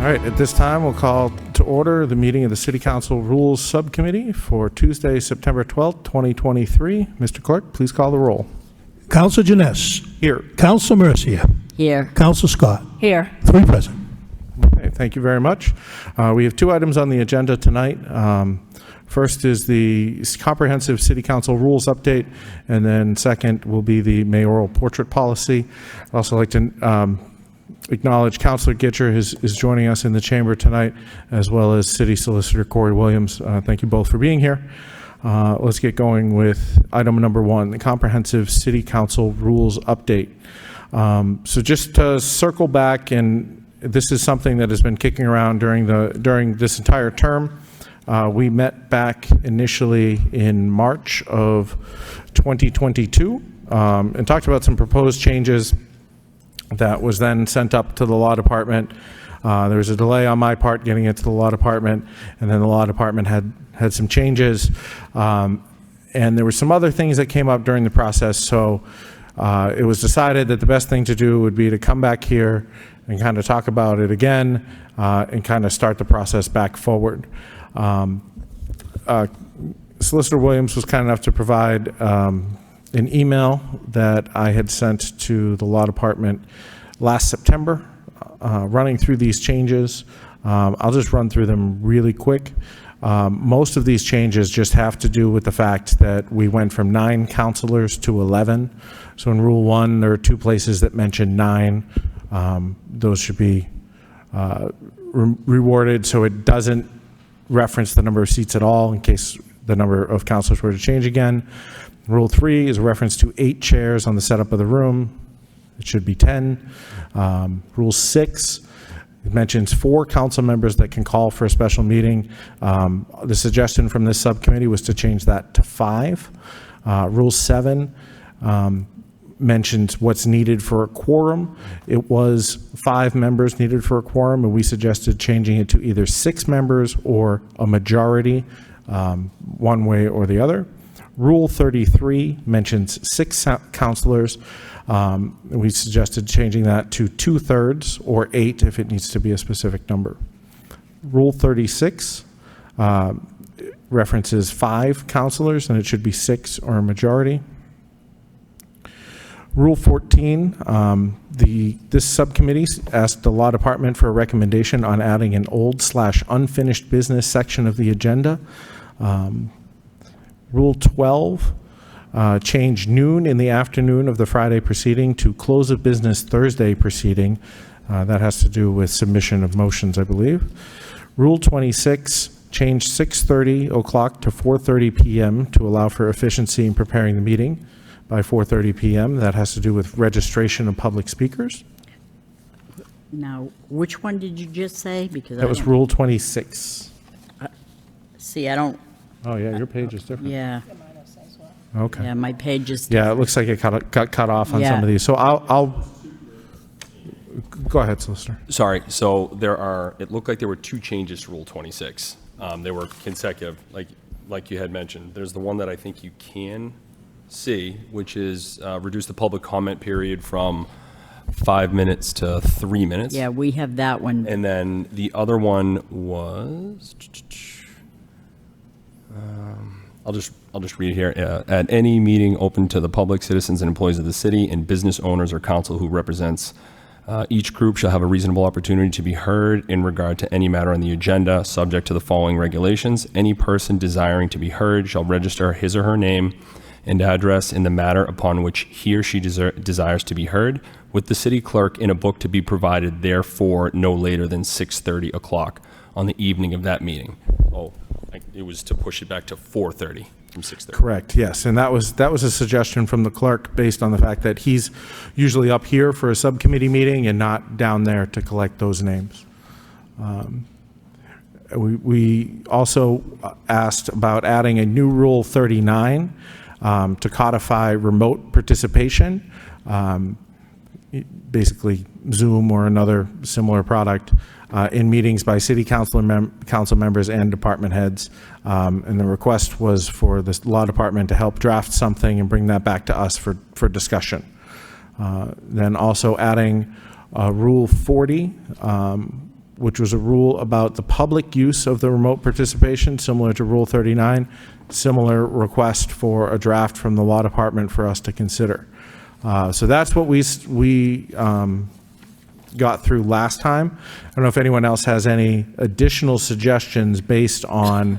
All right, at this time, we'll call to order the meeting of the City Council Rules Subcommittee for Tuesday, September 12th, 2023. Mr. Clerk, please call the roll. Council Janess. Here. Council Mercia. Here. Council Scott. Here. 3 present. Okay, thank you very much. We have 2 items on the agenda tonight. First is the comprehensive City Council rules update, and then second will be the mayoral portrait policy. I'd also like to acknowledge Councilor Gitcher is joining us in the chamber tonight, as well as City Solicitor Corey Williams. Thank you both for being here. Let's get going with item number 1, the comprehensive City Council rules update. So just to circle back, and this is something that has been kicking around during this entire term. We met back initially in March of 2022 and talked about some proposed changes that was then sent up to the law department. There was a delay on my part getting it to the law department, and then the law department had some changes. And there were some other things that came up during the process, so it was decided that the best thing to do would be to come back here and kind of talk about it again and kind of start the process back forward. Solicitor Williams was kind enough to provide an email that I had sent to the law department last September, running through these changes. I'll just run through them really quick. Most of these changes just have to do with the fact that we went from 9 counselors to 11. So in Rule 1, there are 2 places that mention 9. Those should be rewarded so it doesn't reference the number of seats at all in case the number of counselors were to change again. Rule 3 is a reference to 8 chairs on the setup of the room. It should be 10. Rule 6, it mentions 4 council members that can call for a special meeting. The suggestion from this subcommittee was to change that to 5. Rule 7 mentions what's needed for a quorum. It was 5 members needed for a quorum, and we suggested changing it to either 6 members or a majority, one way or the other. Rule 33 mentions 6 counselors. We suggested changing that to 2/3 or 8 if it needs to be a specific number. Rule 36 references 5 counselors, and it should be 6 or a majority. Rule 14, this subcommittee asked the law department for a recommendation on adding an old/unfinished business section of the agenda. Rule 12, change noon in the afternoon of the Friday proceeding to close of business Thursday proceeding. That has to do with submission of motions, I believe. Rule 26, change 6:30 o'clock to 4:30 p.m. to allow for efficiency in preparing the meeting by 4:30 p.m. That has to do with registration of public speakers. Now, which one did you just say? Because that was Rule 26. See, I don't. Oh yeah, your page is different. Yeah. Okay. Yeah, my page is. Yeah, it looks like it got cut off on some of these. So I'll go ahead, Solicitor. Sorry. So it looked like there were 2 changes to Rule 26. They were consecutive, like you had mentioned. There's the one that I think you can see, which is reduce the public comment period from 5 minutes to 3 minutes. Yeah, we have that one. And then the other one was, I'll just read it here. At any meeting open to the public, citizens and employees of the city, and business owners or council who represents each group shall have a reasonable opportunity to be heard in regard to any matter on the agenda, subject to the following regulations. Any person desiring to be heard shall register his or her name and address in the matter upon which he or she desires to be heard with the city clerk in a book to be provided therefore no later than 6:30 o'clock on the evening of that meeting. It was to push it back to 4:30 from 6:30. Correct, yes, and that was a suggestion from the clerk based on the fact that he's usually up here for a subcommittee meeting and not down there to collect those names. We also asked about adding a new Rule 39 to codify remote participation, basically Zoom or another similar product, in meetings by city council members and department heads. And the request was for the law department to help draft something and bring that back to us for discussion. Then also adding Rule 40 which was a rule about the public use of the remote participation, similar to Rule 39, similar request for a draft from the Law Department for us to consider. So that's what we got through last time. I don't know if anyone else has any additional suggestions based on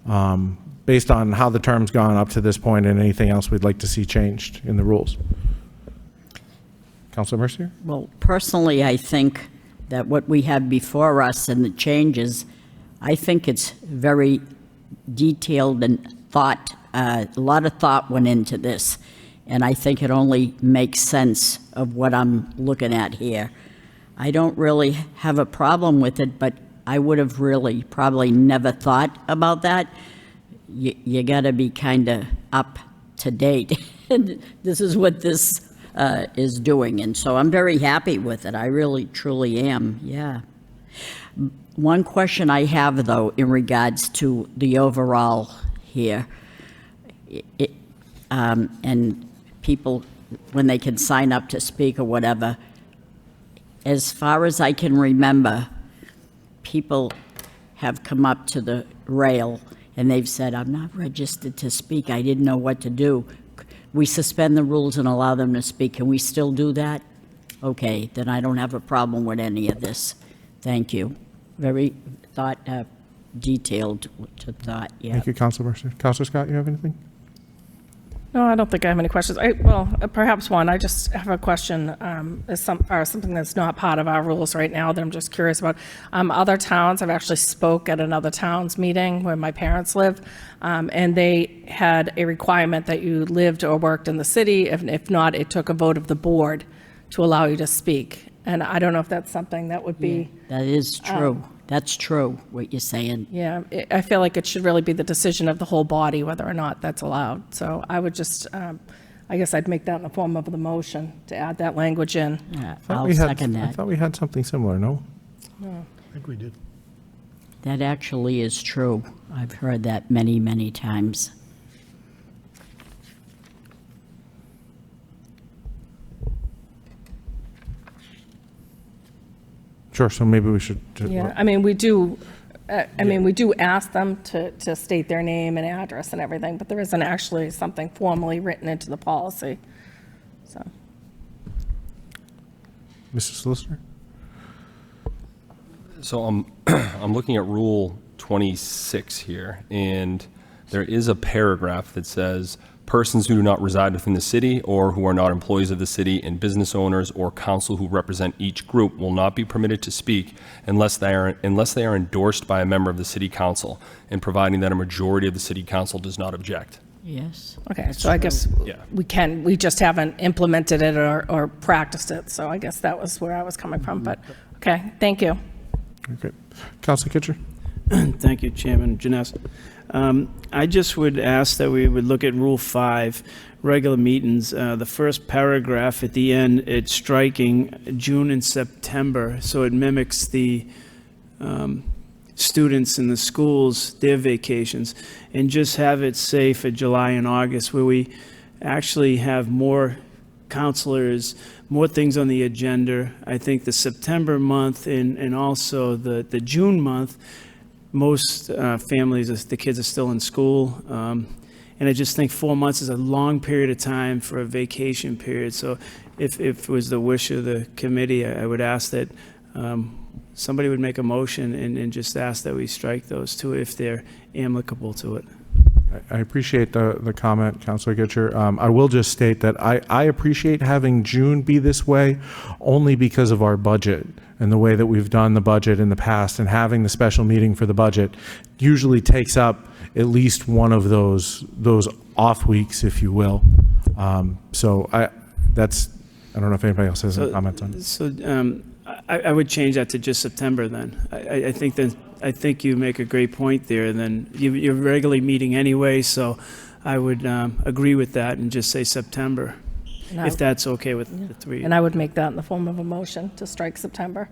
how the term's gone up to this point and anything else we'd like to see changed in the rules. Councilor Mercier? Well, personally, I think that what we have before us and the changes, I think it's very detailed and thought, a lot of thought went into this. And I think it only makes sense of what I'm looking at here. I don't really have a problem with it, but I would have really probably never thought about that. You got to be kind of up to date. And this is what this is doing, and so I'm very happy with it. I really, truly am, yeah. One question I have, though, in regards to the overall here, and people, when they can sign up to speak or whatever, as far as I can remember, people have come up to the rail and they've said, I'm not registered to speak, I didn't know what to do. We suspend the rules and allow them to speak. Can we still do that? Okay, then I don't have a problem with any of this. Thank you. Very detailed to thought, yeah. Thank you, Councilor Mercier. Councilor Scott, you have anything? No, I don't think I have any questions. Well, perhaps one. I just have a question, something that's not part of our rules right now that I'm just curious about. Other towns, I've actually spoke at another town's meeting where my parents live, and they had a requirement that you lived or worked in the city. If not, it took a vote of the board to allow you to speak. And I don't know if that's something that would be... Yeah, that is true. That's true, what you're saying. Yeah, I feel like it should really be the decision of the whole body whether or not that's allowed. So I would just, I guess I'd make that in the form of the motion to add that language in. Yeah, I I'll second I that. thought we had something similar, no? I think we did. That actually is true. I've heard that many, many times. Sure, so maybe we should. Yeah, I mean, we do, we do ask them to state their name and address and everything, but there isn't actually something formally written into the policy, so. Mr. Solicitor? So I'm looking at Rule 26 here, and there is a paragraph that says, persons who do not reside within the city or who are not employees of the city and business owners or council who represent each group will not be permitted to speak unless they are endorsed by a member of the city council, and providing that a majority of the city council does not object. Yes. Okay, so I guess Yeah. we just haven't implemented it or practiced it, so I guess that was where I was coming from, but, okay, thank you. Okay. Councilor Kitcher? Thank you, Chairman Janess. I just would ask that we would look at Rule 5, regular meetings. The first paragraph at the end, it's striking June and September, so it mimics the students in the schools, their vacations, and just have it say for July and August, where we actually have more counselors, more things on the agenda. I think the September month and also the June month, most families, the kids are still in school. And I just think 4 months is a long period of time for a vacation period. So if it was the wish of the committee, I would ask that somebody would make a motion and just ask that we strike those two if they're amicable to it. I appreciate the comment, Councilor Kitcher. I will just state that I appreciate having June be this way only because of our budget and the way that we've done the budget in the past, and having the special meeting for the budget usually takes up at least one of those off weeks, if you will. So I don't know if anybody else has any comments on it. So I would change that to just September then. I think you make a great point there. Then you're regularly meeting anyway, so I would agree with that and just say September, if that's okay with the three. And I would make that in the form of a motion to strike September.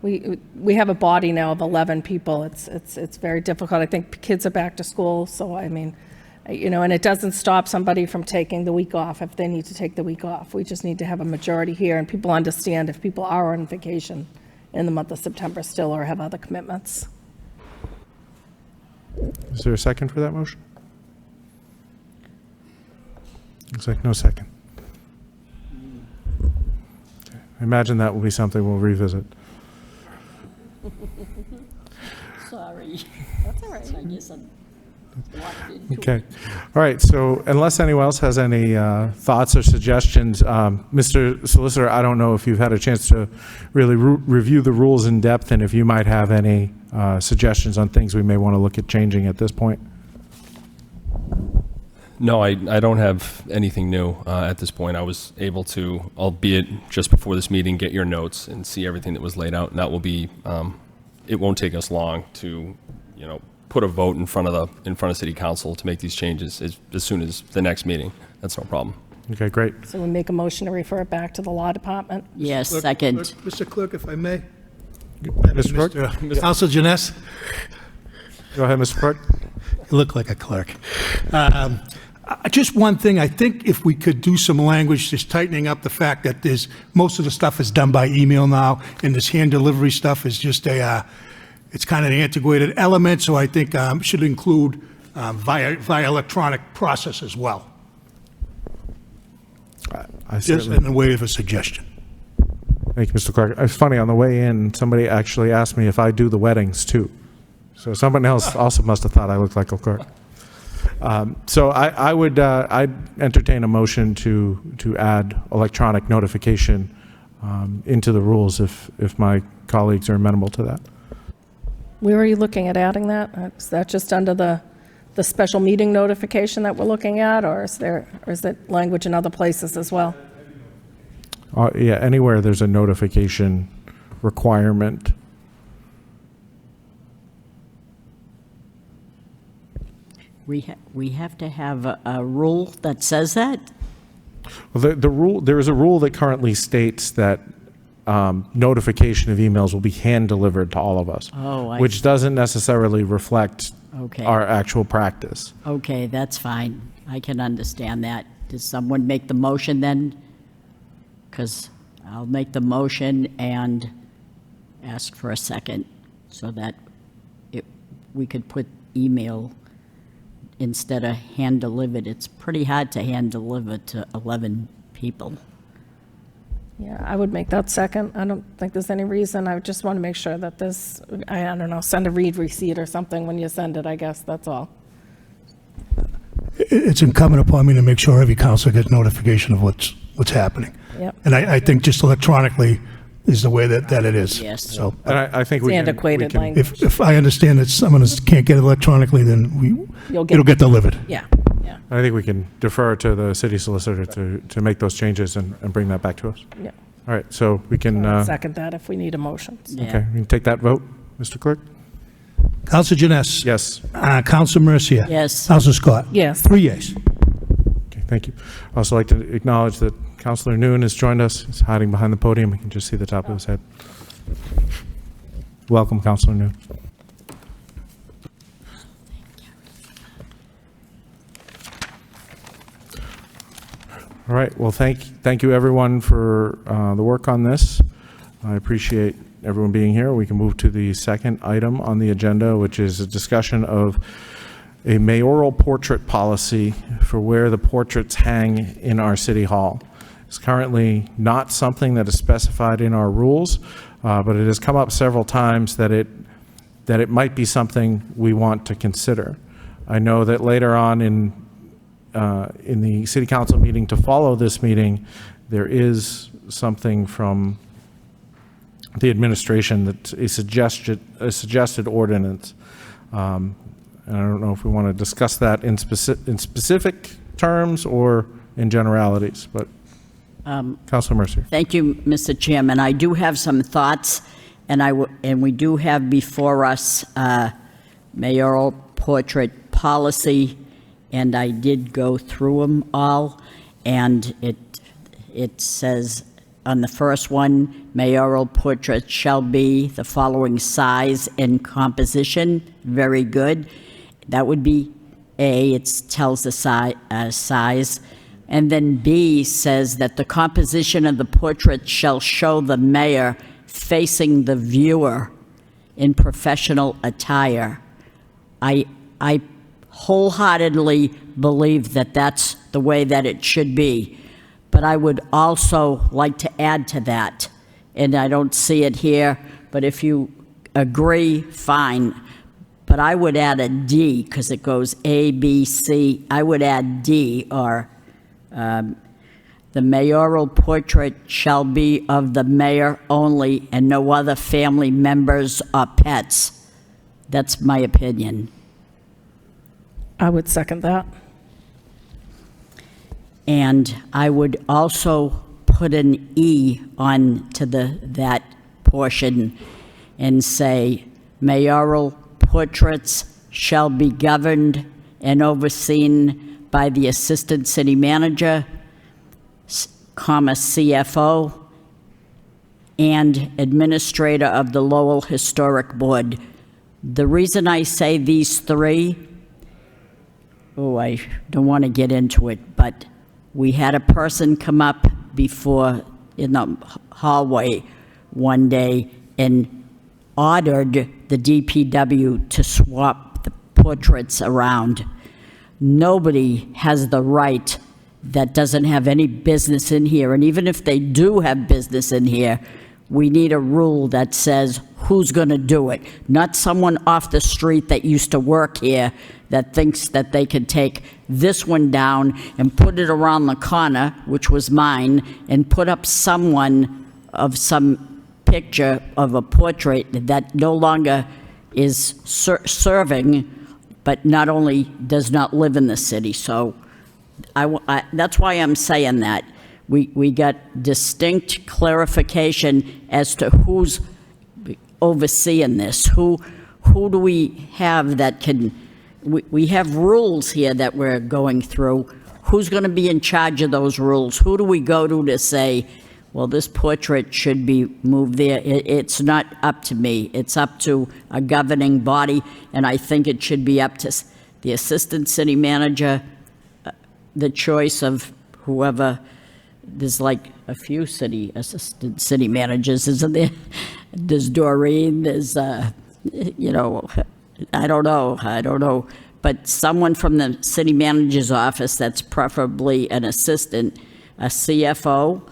We have a body now of 11 people. It's very difficult. I think kids are back to school, so I mean, and it doesn't stop somebody from taking the week off if they need to take the week off. We just need to have a majority here, and people understand if people are on vacation in the month of September still or have other commitments. Is there a second for that motion? Looks like no second. Okay. I imagine that will be something we'll revisit. Sorry. That's all right. I guess I'm locked into it. Okay. All right. So unless anyone else has any thoughts or suggestions, Mr. Solicitor, I don't know if you've had a chance to really review the rules in depth and if you might have any suggestions on things we may want to look at changing at this point. No, I don't have anything new at this point. I was able to, albeit just before this meeting, get your notes and see everything that was laid out. And that will be, it won't take us long to, put a vote in front of City Council to make these changes as soon as the next meeting. That's no problem. Okay, great. So we make a motion to refer it back to the law department. Yes, Clerk- second. Mr. Clerk, if I may. Mr. Clerk? Council Janess, Go ahead, Mr. Clerk. you look like a clerk. Just one thing, I think if we could do some language, just tightening up the fact that most of the stuff is done by email now, and this hand delivery stuff is just it's kind of an antiquated element, so I think should include via electronic process as well, I just certainly, in the way of a suggestion. thank you, Mr. Clerk. It's funny, on the way in, somebody actually asked me if I do the weddings too. So someone else also must have thought I looked like a clerk. So I'd entertain a motion to add electronic notification into the rules if my colleagues are amenable to that. Where are you looking at adding that? Is that just under the special meeting notification that we're looking at, or is it language in other places as well? Yeah, anywhere there's a notification requirement. We have to have a rule that says that? Well, there is a rule that currently states that notification of emails will be hand delivered to all of us, Oh, I which doesn't necessarily reflect Okay. our actual practice. Okay, that's fine. I can understand that. Does someone make the motion then? Because I'll make the motion and ask for a second so that we could put email instead of hand delivered. It's pretty hard to hand deliver to 11 people. Yeah, I would make that second. I don't think there's any reason. I just want to make sure that this, I don't know, send a read receipt or something when you send it, I guess, that's all. It's incumbent upon me to make sure every council gets notification of what's happening. Yep. And I think just electronically is the way that it is. Yes. So And I think It's we can... antiquated we can- language. if I understand that someone can't get it electronically, then it'll get delivered. Yeah, yeah, I think we can defer to the city solicitor to make those changes and bring that back to us. yeah. All right, so we can, Second that if we need a motion. So. Yeah. okay, we can take that vote, Mr. Clerk? Council Janess. Yes. Council Mercia. Yes. Council Scott. Yes. 3 yeas. Okay, thank you. I'd also like to acknowledge that Councilor Noon has joined us. He's hiding behind the podium. We can just see the top of his head. Welcome, Councilor Noon. All right, well, thank you, everyone, for the work on this. I appreciate everyone being here. We can move to the second item on the agenda, which is a discussion of a mayoral portrait policy for where the portraits hang in our city hall. It's currently not something that is specified in our rules, but it has come up several times that it might be something we want to consider. I know that later on in the city council meeting to follow this meeting, there is something from the administration that's a suggested ordinance. And I don't know if we want to discuss that in specific terms or in generalities, but Councilor Mercier. Thank you, Mr. Chairman. I do have some thoughts, and we do have before us mayoral portrait policy, and I did go through them all, and it says on the first one, mayoral portrait shall be the following size and composition. Very good. That would be A, it tells the size. And then B says that the composition of the portrait shall show the mayor facing the viewer in professional attire. I wholeheartedly believe that that's the way that it should be. But I would also like to add to that, and I don't see it here, but if you agree, fine. But I would add a D, because it goes A, B, C. I would add D, or the mayoral portrait shall be of the mayor only and no other family members or pets. That's my opinion. I would second that. And I would also put an E on to that portion and say, mayoral portraits shall be governed and overseen by the assistant city manager, comma, CFO, and administrator of the Lowell Historic Board. The reason I say these three, I don't want to get into it, but we had a person come up before in the hallway one day and ordered the DPW to swap the portraits around. Nobody has the right that doesn't have any business in here, and even if they do have business in here, we need a rule that says who's going to do it, not someone off the street that used to work here that thinks that they could take this one down and put it around the corner, which was mine, and put up someone of some picture of a portrait that no longer is serving, but not only does not live in the city. So that's why I'm saying that. We got distinct clarification as to who's overseeing this. Who do we have that can, we have rules here that we're going through. Who's going to be in charge of those rules? Who do we go to say, well, this portrait should be moved there? It's not up to me. It's up to a governing body, and I think it should be up to the assistant city manager, the choice of whoever. There's like a few assistant city managers, isn't there? There's Doreen, there's, I don't know. But someone from the city manager's office that's preferably an assistant, a CFO,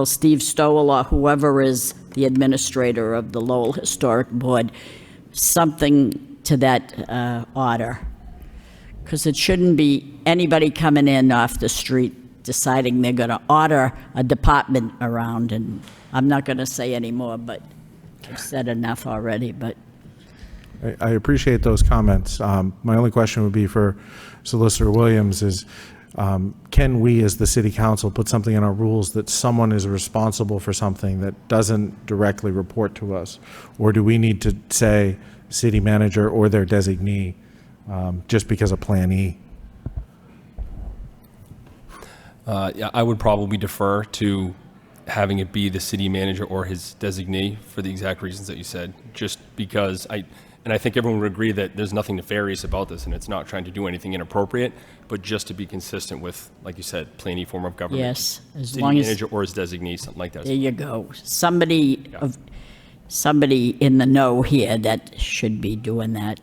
Steve Stowell or whoever is the administrator of the Lowell Historic Board, something to that order. Because it shouldn't be anybody coming in off the street deciding they're going to order a department around. And I'm not going to say any more, but I've said enough already. But I appreciate those comments. My only question would be for Solicitor Williams is, can we as the city council put something in our rules that someone is responsible for something that doesn't directly report to us? Or do we need to say city manager or their designee? Just because of Plan E? Yeah, I would probably defer to having it be the city manager or his designee for the exact reasons that you said, just because I think everyone would agree that there's nothing nefarious about this and it's not trying to do anything inappropriate, but just to be consistent with, like you said, Plan E form of government. yes, as City long as, manager or his designee, something like that. there you go. Somebody in the know here that should be doing that.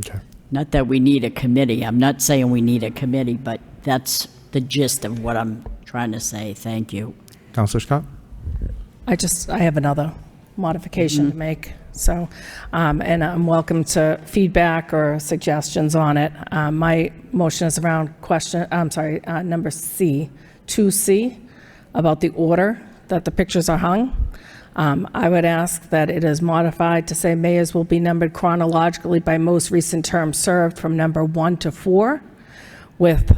Okay. Not that we need a committee. I'm not saying we need a committee, but that's the gist of what I'm trying to say. Thank you. Councilor Scott? I have another modification to make. So, and I'm welcome to feedback or suggestions on it. My motion is around number C, 2C, about the order that the pictures are hung. I would ask that it is modified to say mayors will be numbered chronologically by most recent term served from number 1 to 4, with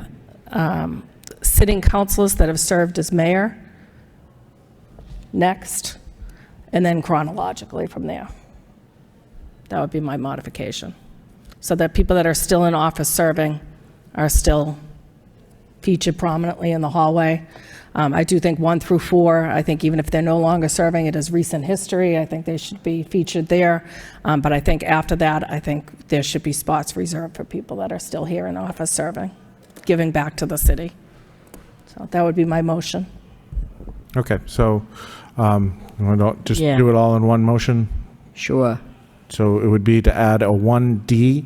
sitting councilors that have served as mayor next, and then chronologically from there. That would be my modification. So that people that are still in office serving are still featured prominently in the hallway. I do think 1 through 4, I think even if they're no longer serving, it is recent history. I think they should be featured there. But I think after that, I think there should be spots reserved for people that are still here in office serving, giving back to the city. So that would be my motion. Okay, so we don't just Yeah. do it all in one motion? Sure. So it would be to add a 1D.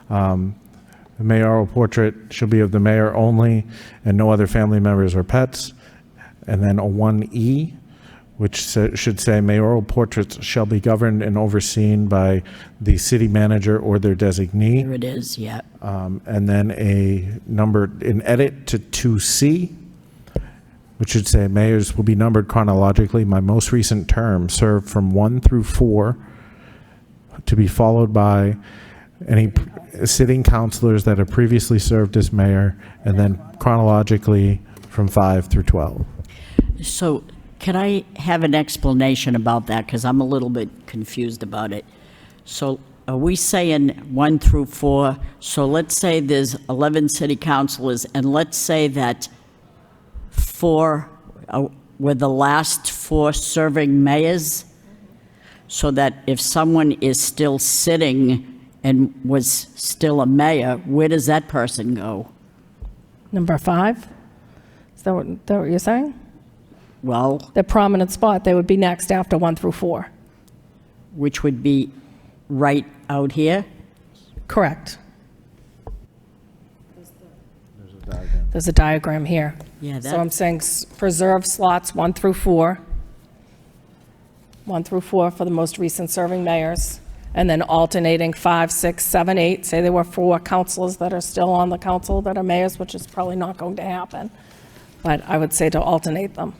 The mayoral portrait shall be of the mayor only and no other family members or pets. And then a 1E, which should say mayoral portraits shall be governed and overseen by the city manager or their designee. There it is, yeah. And then an edit to 2C, which should say mayors will be numbered chronologically. My most recent term served from 1 through 4, to be followed by any sitting councilors that have previously served as mayor, and then chronologically from 5 through 12. So can I have an explanation about that? Because I'm a little bit confused about it. So are we saying 1 through 4? So let's say there's 11 city councilors, and let's say that 4 were the last 4 serving mayors, so that if someone is still sitting and was still a mayor, where does that person go? Number 5? Is that what you're saying? Well, The prominent spot, they would be next after 1 through 4. which would be right out here? Correct. There's a diagram here. Yeah, So I'm saying preserve slots 1 through 4. 1 through 4 for the most recent serving mayors, and then alternating 5, 6, 7, 8. Say there were 4 councilors that are still on the council that are mayors, which is probably not going to happen. But I would say to alternate them.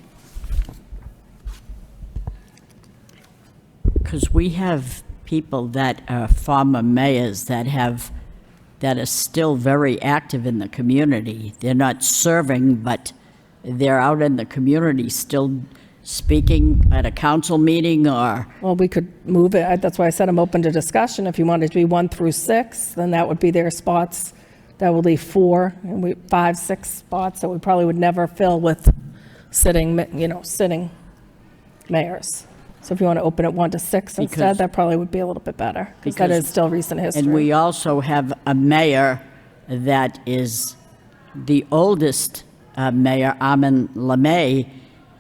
Because we have people that are former mayors that are still very active in the community. They're not serving, but they're out in the community still speaking at a council meeting or, Well, we could move it. That's why I said I'm open to discussion. If you wanted to be 1 through 6, then that would be their spots. That would leave 4, and 5, 6 spots that we probably would never fill with sitting mayors. So if you want to open it 1 to 6 Because- instead, that probably would be a little bit better, because that Because- is still recent history. and we also have a mayor that is the oldest mayor, Amin LeMay.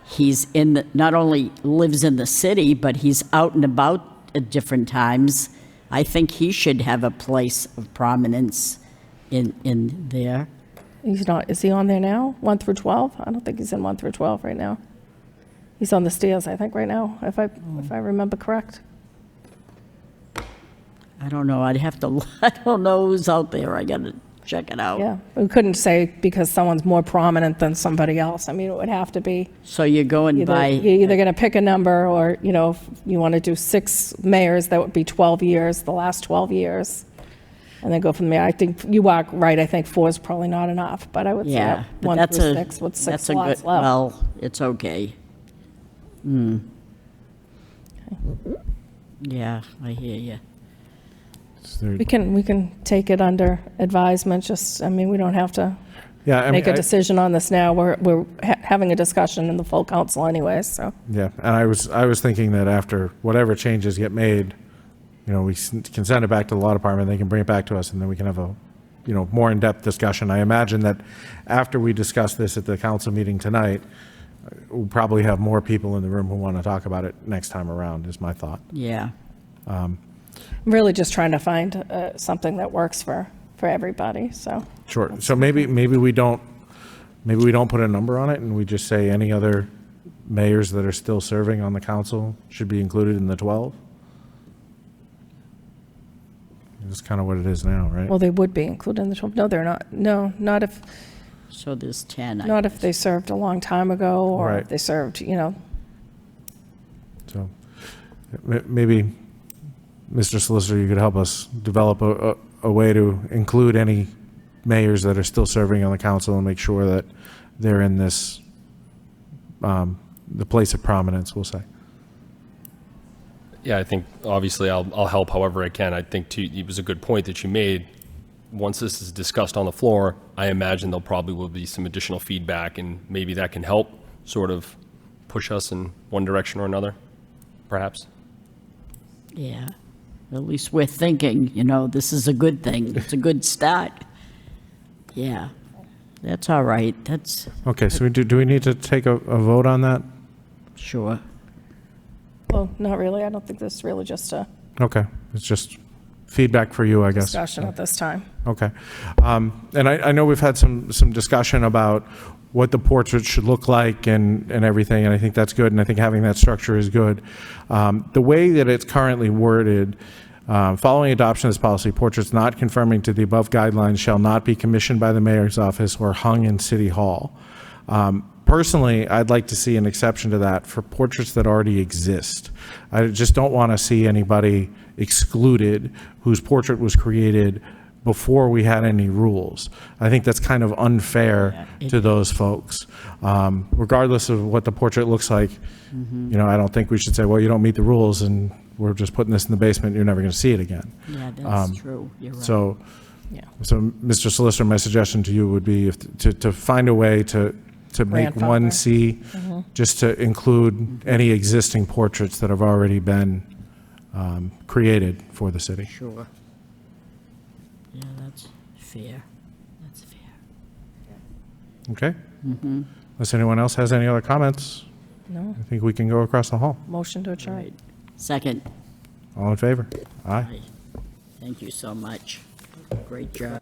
He's not only lives in the city, but he's out and about at different times. I think he should have a place of prominence in there. He's not, is he on there now, 1 through 12? I don't think he's in 1 through 12 right now. He's on the stairs, I think, right now, if I remember correct. I don't know, I don't know who's out there, I gotta check it out. Yeah, we couldn't say because someone's more prominent than somebody else. I mean, it would have to be, So you're going you're by, either going to pick a number, or, if you want to do 6 mayors, that would be 12 years, the last 12 years, and then go from there. I think you are right, I think 4 is probably not enough, but I would say yeah, but 1 that's through a, 6 with 6 that's a slots good, left. well, it's okay. Yeah, I hear you. Is there- We can take it under advisement, we don't have to Yeah, I mean, make a decision on this now. We're having a discussion in the full council anyways, so. yeah, and I was thinking that after whatever changes get made, we can send it back to the law department, they can bring it back to us, and then we can have a, more in-depth discussion. I imagine that after we discuss this at the council meeting tonight, we'll probably have more people in the room who want to talk about it next time around, is my thought. Yeah, I'm really just trying to find something that works for everybody, so. Sure. So maybe we don't put a number on it, and we just say any other mayors that are still serving on the council should be included in the 12? That's kind of what it is now, right? Well, they would be included in the 12. No, they're not. No, not if so there's 10. not if they served a long time ago, or Right. if they served, So maybe, Mr. Solicitor, you could help us develop a way to include any mayors that are still serving on the council and make sure that they're in this, the place of prominence, we'll say. Yeah, I think obviously I'll help however I can. I think it was a good point that you made. Once this is discussed on the floor, I imagine there'll probably will be some additional feedback, and maybe that can help sort of push us in one direction or another, perhaps. Yeah, at least we're thinking, this is a good thing. It's a good start. Yeah, that's all right. That's, Okay, so do we need to take a vote on that? Sure. Well, not really. I don't think this is really just a Okay, it's just feedback for you, I guess. discussion at this time. Okay. And I know we've had some discussion about what the portrait should look like and everything, and I think that's good, and I think having that structure is good. The way that it's currently worded, following adoption of this policy, portraits not conforming to the above guidelines shall not be commissioned by the mayor's office or hung in City Hall. Personally, I'd like to see an exception to that for portraits that already exist. I just don't want to see anybody excluded whose portrait was created before we had any rules. I think that's kind of unfair to those folks. Regardless of what the portrait looks like, you know, I don't think we should say, well, you don't meet the rules and we're just putting this in the basement, you're never going to see it again. Yeah, that's true. You're right. So, Yeah. so Mr. Solicitor, my suggestion to you would be to find a way to make Grandfather. 1C, just to include any existing portraits that have already been created for the city. Sure. Yeah, that's fair. That's fair. Okay? Unless anyone else has any other comments, No. I think we can go across the hall. Motion to adjourn. Right. Second. All in favor? Aye. Aye. Thank you so much. Great job.